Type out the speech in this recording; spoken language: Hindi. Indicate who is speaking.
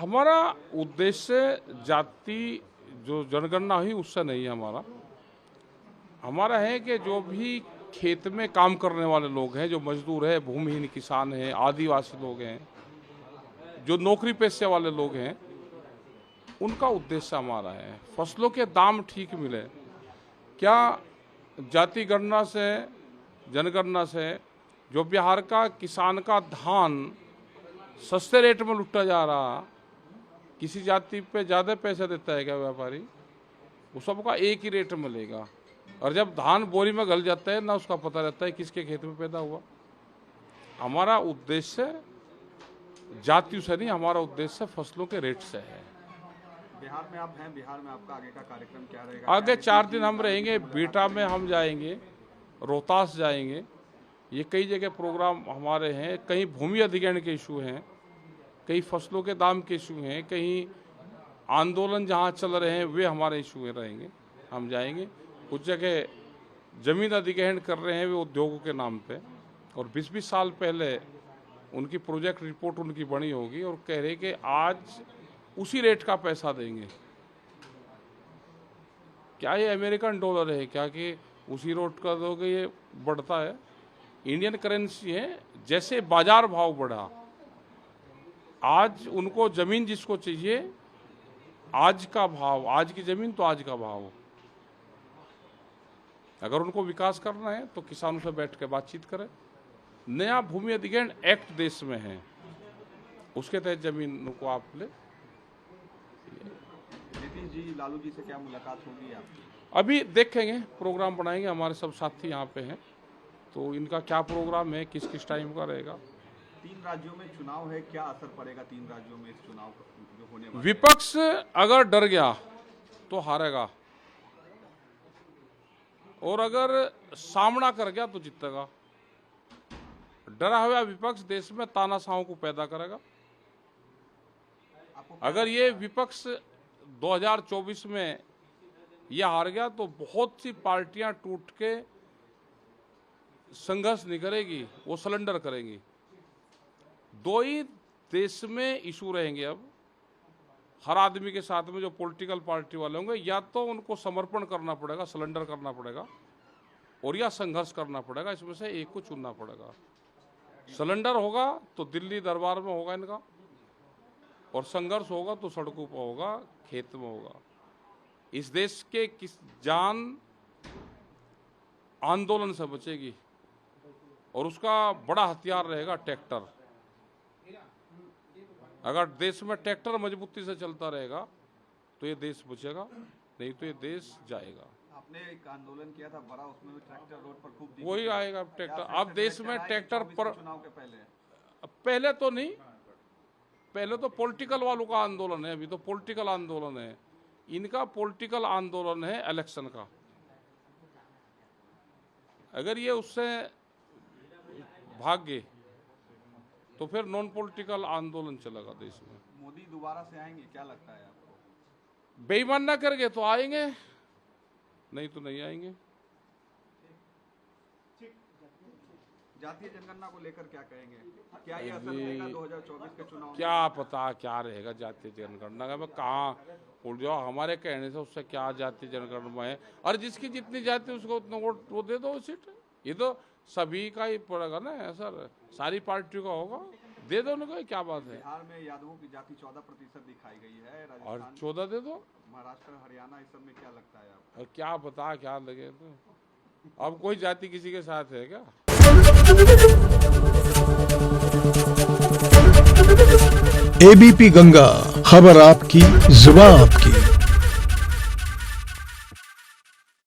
Speaker 1: हमारा उद्देश्य जाति जो जनगणना हुई उससे नहीं है। हमारा है कि जो भी खेत में काम करने वाले लोग हैं, जो मजदूर है, भूमिहीन किसान हैं, आदिवासी लोग हैं, जो नौकरी पेशे वाले लोग हैं, उनका उद्देश्य हमारा है फसलों के दाम ठीक मिले। क्या जाति गणना से, जनगणना से जो बिहार का किसान का धान सस्ते रेट में लुटा जा रहा, किसी जाति पे ज़्यादा पैसा देता है क्या व्यापारी? वो सबका एक ही रेट में लेगा, और जब धान बोरी में गल जाता है ना उसका पता रहता है किसके खेत में पैदा हुआ। हमारा उद्देश्य जाति से नहीं, हमारा उद्देश्य फसलों के रेट से है।
Speaker 2: बिहार में आप हैं, बिहार में आपका आगे का कार्यक्रम क्या रहेगा?
Speaker 1: आगे 4 दिन हम रहेंगे। बीटा में हम जाएंगे, रोहतास जाएंगे, ये कई जगह प्रोग्राम हमारे हैं। कहीं भूमि अधिग्रहण के इशू हैं, कहीं फसलों के दाम के इशू हैं, कहीं आंदोलन जहाँ चल रहे हैं वे हमारे इशू रहेंगे, हम जाएंगे। कुछ जगह जमीन अधिग्रहण कर रहे हैं वे उद्योगों के नाम पे, और 20-20 साल पहले उनकी प्रोजेक्ट रिपोर्ट उनकी बनी होगी और कह रहे कि आज उसी रेट का पैसा देंगे। क्या ये अमेरिकन डॉलर है क्या कि उसी रेट का दोगे? ये बढ़ता है, इंडियन करेंसी है। जैसे बाजार भाव बढ़ा, आज उनको जमीन जिसको चाहिए आज का भाव, आज की जमीन तो आज का भाव। अगर उनको विकास करना है तो किसानों से बैठ के बातचीत करें। नया भूमि अधिग्रहण एक्ट देश में है, उसके तहत जमीन को आप ले।
Speaker 2: नीतीश जी, लालू जी से क्या मुलाकात होगी आपकी?
Speaker 1: अभी देखेंगे, प्रोग्राम बनाएंगे। हमारे सब साथी यहाँ पे हैं, तो इनका क्या प्रोग्राम है, किस किस टाइम का रहेगा।
Speaker 2: 3 राज्यों में चुनाव है, क्या असर पड़ेगा 3 राज्यों में इस चुनाव जो होने वाला है?
Speaker 1: विपक्ष अगर डर गया तो हारेगा, और अगर सामना कर गया तो जीतेगा। डरा हुआ विपक्ष देश में तानाशाहों को पैदा करेगा। अगर ये विपक्ष 2024 में ये हार गया तो बहुत सी पार्टियां टूट के संघर्ष नहीं करेगी, वो सरेंडर करेंगी। 2 ही देश में इशू रहेंगे अब हर आदमी के साथ में, जो पॉलिटिकल पार्टी वाले होंगे, या तो उनको समर्पण करना पड़ेगा, सरेंडर करना पड़ेगा, और या संघर्ष करना पड़ेगा। इसमें से एक को चुनना पड़ेगा। सरेंडर होगा तो दिल्ली दरबार में होगा इनका, और संघर्ष होगा तो सड़कों पर होगा, खेत में होगा। इस देश के किस जान आंदोलन से बचेगी, और उसका बड़ा हथियार रहेगा ट्रैक्टर। अगर देश में ट्रैक्टर मजबूती से चलता रहेगा तो ये देश बचेगा, नहीं तो ये देश जाएगा।
Speaker 2: आपने एक आंदोलन किया था बड़ा, उसमें भी ट्रैक्टर रोड पर खूब दिखे।
Speaker 1: वही आएगा ट्रैक्टर। अब देश में ट्रैक्टर पर
Speaker 2: चुनाव के
Speaker 1: पहले तो नहीं, पहले तो पॉलिटिकल वालों का आंदोलन है, अभी तो पॉलिटिकल आंदोलन है। इनका पॉलिटिकल आंदोलन है इलेक्शन का। अगर ये उससे भाग गए तो फिर नॉन पॉलिटिकल आंदोलन चलेगा देश में।
Speaker 2: मोदी दोबारा से आएंगे, क्या लगता है आपको?
Speaker 1: बेईमान ना करके तो आएंगे, नहीं तो नहीं आएंगे।
Speaker 2: जातीय जनगणना को लेकर क्या कहेंगे? क्या ये असर देगा 2024 के चुनाव में?
Speaker 1: क्या पता क्या रहेगा जातीय जनगणना का। मैं कहाँ उड़ जाओ, हमारे कहने से उससे क्या जातीय जनगणना है। और जिसकी जितनी जाति उसको उतना वोट वो दे दो सीट। ये तो सभी का ही पड़ेगा ना सर, सारी पार्टियों का होगा, दे दो उनको, क्या बात है।
Speaker 2: बिहार में यादवों की जाति 14% दिखाई गई है,
Speaker 1: और 14 दे दो।
Speaker 2: महाराष्ट्र, हरियाणा, इस सब में क्या लगता है आपको?
Speaker 1: और क्या पता क्या लगे। तो अब कोई जाति किसी के साथ है क्या?
Speaker 3: एबीपी गंगा, खबर आपकी, जुबान आपकी।